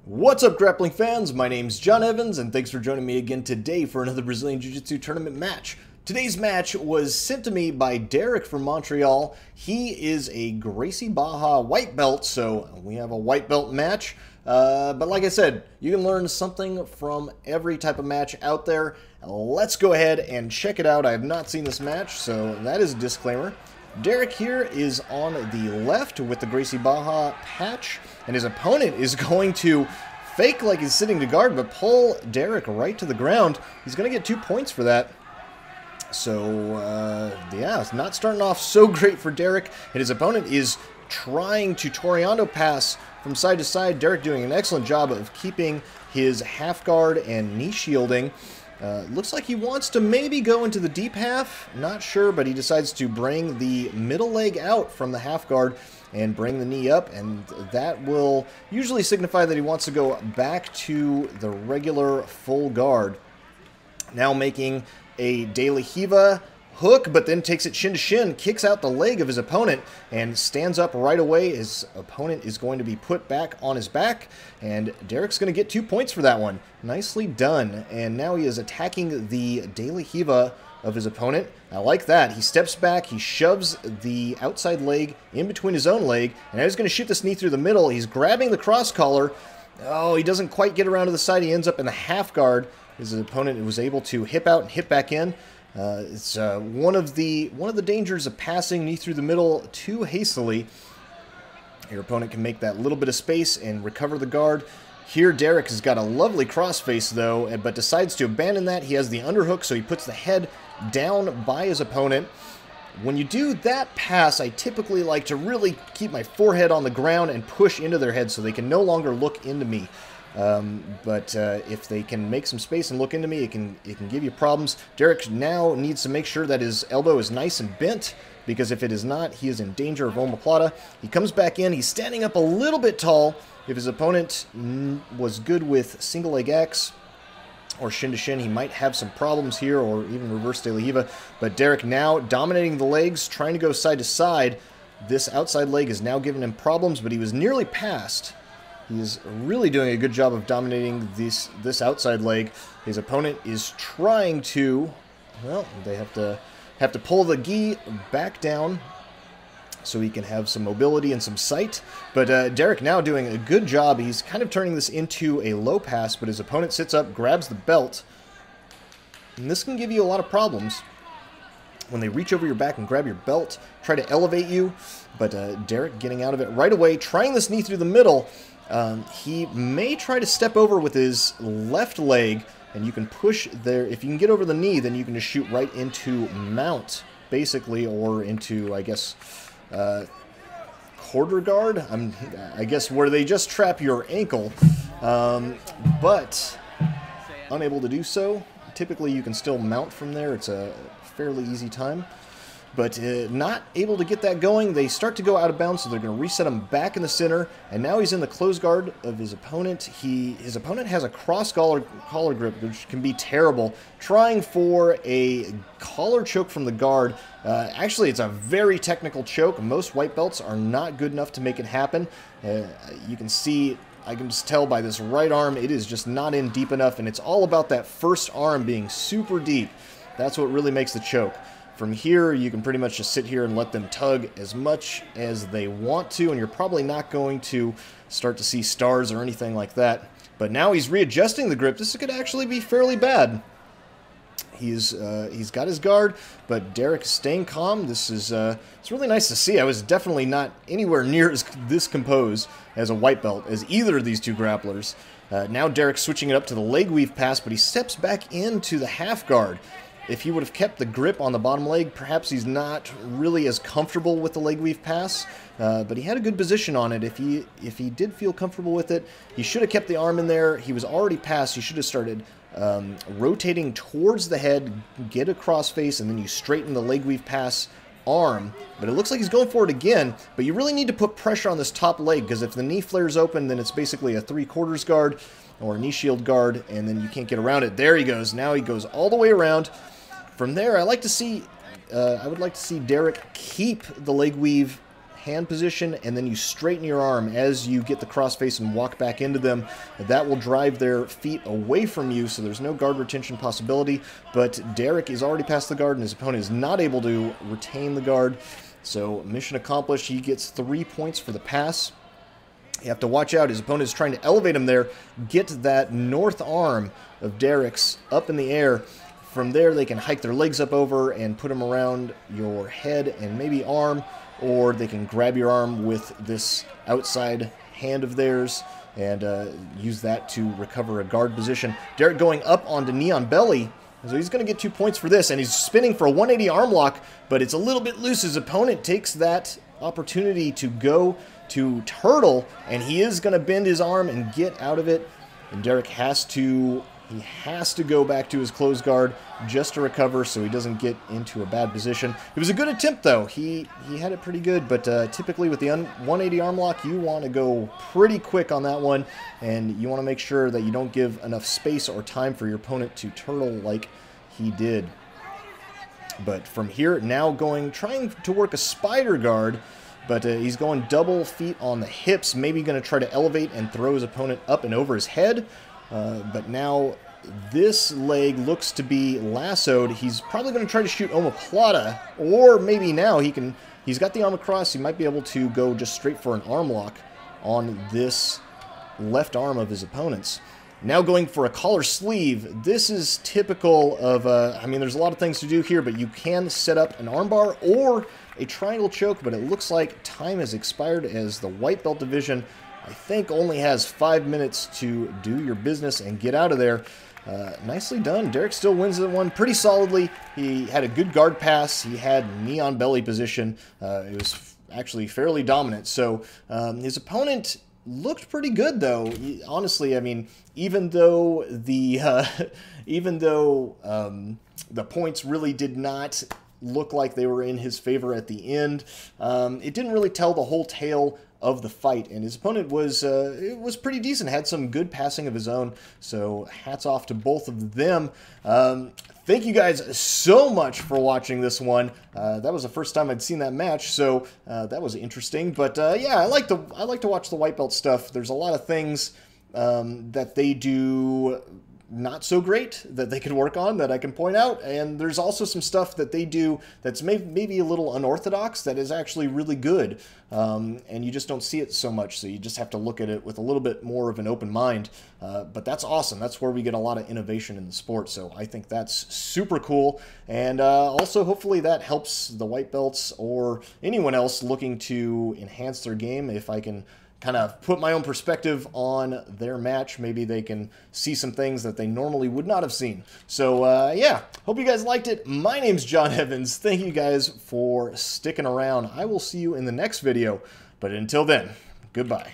What's up, grappling fans? My name's John Evans, and thanks for joining me again today for another Brazilian Jiu-Jitsu tournament match. Today's match was sent to me by Derek from Montreal. He is a Gracie Barra white belt, so we have a white belt match. But like I said, you can learn something from every type of match out there. Let's go ahead and check it out. I have not seen this match, so that is a disclaimer. Derek here is on the left with the Gracie Barra patch, and his opponent is going to fake like he's sitting to guard, but pull Derek right to the ground. He's going to get 2 points for that. So, yeah, it's not starting off so great for Derek, and his opponent is trying to Toriano pass from side to side. Derek doing an excellent job of keeping his half guard and knee shielding. Looks like he wants to maybe go into the deep half, not sure, but he decides to bring the middle leg out from the half guard and bring the knee up, and that will usually signify that he wants to go back to the regular full guard. Now making a De La Riva hook, but then takes it shin to shin, kicks out the leg of his opponent, and stands up right away. His opponent is going to be put back on his back, and Derek's going to get 2 points for that one. Nicely done. And now he is attacking the De La Riva of his opponent. I like that. He steps back, he shoves the outside leg in between his own leg, and now he's going to shoot this knee through the middle. He's grabbing the cross collar. Oh, he doesn't quite get around to the side. He ends up in the half guard. His opponent was able to hip out and hip back in. It's one of the dangers of passing knee through the middle too hastily. Your opponent can make that little bit of space and recover the guard. Here, Derek has got a lovely crossface, though, but decides to abandon that. He has the underhook, so he puts the head down by his opponent. When you do that pass, I typically like to really keep my forehead on the ground and push into their head so they can no longer look into me. But if they can make some space and look into me, it can give you problems. Derek now needs to make sure that his elbow is nice and bent, because if it is not, he is in danger of omoplata. He comes back in. He's standing up a little bit tall. If his opponent was good with single leg X or shin to shin, he might have some problems here, or even reverse De La Riva. But Derek now dominating the legs, trying to go side to side. This outside leg is now giving him problems, but he was nearly passed. He's really doing a good job of dominating this outside leg. His opponent is trying to, well, they have to pull the gi back down so he can have some mobility and some sight. But Derek now doing a good job. He's kind of turning this into a low pass, but his opponent sits up, grabs the belt. And this can give you a lot of problems when they reach over your back and grab your belt, try to elevate you. But Derek getting out of it right away, trying this knee through the middle. He may try to step over with his left leg, and you can push there. If you can get over the knee, then you can just shoot right into mount, basically, or into, I guess, quarter guard, I guess, where they just trap your ankle, but unable to do so. Typically, you can still mount from there. It's a fairly easy time. But not able to get that going. They start to go out of bounds, so they're going to reset him back in the center. And now he's in the close guard of his opponent. His opponent has a cross collar grip, which can be terrible. Trying for a collar choke from the guard. Actually, it's a very technical choke. Most white belts are not good enough to make it happen. You can see, I can just tell by this right arm, it is just not in deep enough. And it's all about that first arm being super deep. That's what really makes the choke. From here, you can pretty much just sit here and let them tug as much as they want to, and you're probably not going to start to see stars or anything like that. But now he's readjusting the grip. This could actually be fairly bad. He's got his guard, but Derek is staying calm. This is it's really nice to see. I was definitely not anywhere near as this composed as a white belt as either of these two grapplers. Now Derek's switching it up to the leg weave pass, but he steps back into the half guard. If he would have kept the grip on the bottom leg, perhaps he's not really as comfortable with the leg weave pass, but he had a good position on it. If he did feel comfortable with it, he should have kept the arm in there. He was already passed. He should have started rotating towards the head, get a crossface, and then you straighten the leg weave pass arm. But it looks like he's going for it again, but you really need to put pressure on this top leg, because if the knee flares open, then it's basically a 3/4 guard or a knee shield guard, and then you can't get around it. There he goes. Now he goes all the way around. From there, I would like to see Derek keep the leg weave hand position, and then you straighten your arm as you get the crossface and walk back into them. That will drive their feet away from you, so there's no guard retention possibility. But Derek is already past the guard, and his opponent is not able to retain the guard. So mission accomplished. He gets 3 points for the pass. You have to watch out. His opponent is trying to elevate him there, get that north arm of Derek's up in the air. From there, they can hike their legs up over and put them around your head and maybe arm, or they can grab your arm with this outside hand of theirs and use that to recover a guard position. Derek going up onto knee on belly. So he's going to get 2 points for this, and he's spinning for a 180 arm lock, but it's a little bit loose. His opponent takes that opportunity to go to turtle, and he is going to bend his arm and get out of it. And Derek has to go back to his closed guard just to recover so he doesn't get into a bad position. It was a good attempt, though. He had it pretty good, but typically with the 180 arm lock, you want to go pretty quick on that one, and you want to make sure that you don't give enough space or time for your opponent to turtle like he did. But from here, now trying to work a spider guard, but he's going double feet on the hips, maybe going to try to elevate and throw his opponent up and over his head. But now this leg looks to be lassoed. He's probably going to try to shoot omoplata, or maybe now he's got the arm across. He might be able to go just straight for an arm lock on this left arm of his opponent's. Now going for a collar sleeve. This is typical of, I mean, there's a lot of things to do here, but you can set up an armbar or a triangle choke, but it looks like time has expired as the white belt division, I think, only has 5 minutes to do your business and get out of there. Nicely done. Derek still wins that one pretty solidly. He had a good guard pass. He had knee on belly position. It was actually fairly dominant. So his opponent looked pretty good, though. Honestly, I mean, even though the the points really did not look like they were in his favor at the end, it didn't really tell the whole tale of the fight, and his opponent was pretty decent, had some good passing of his own, so hats off to both of them. Thank you guys so much for watching this one. That was the first time I'd seen that match, so that was interesting. But yeah, I like to watch the white belt stuff. There's a lot of things that they do not so great that they could work on that I can point out, and there's also some stuff that they do that's maybe a little unorthodox that is actually really good, and you just don't see it so much, so you just have to look at it with a little bit more of an open mind. But that's awesome. That's where we get a lot of innovation in the sport, so I think that's super cool, and also hopefully that helps the white belts or anyone else looking to enhance their game. If I can kind of put my own perspective on their match, maybe they can see some things that they normally would not have seen. So yeah, hope you guys liked it. My name's John Evans. Thank you guys for sticking around. I will see you in the next video, but until then, goodbye.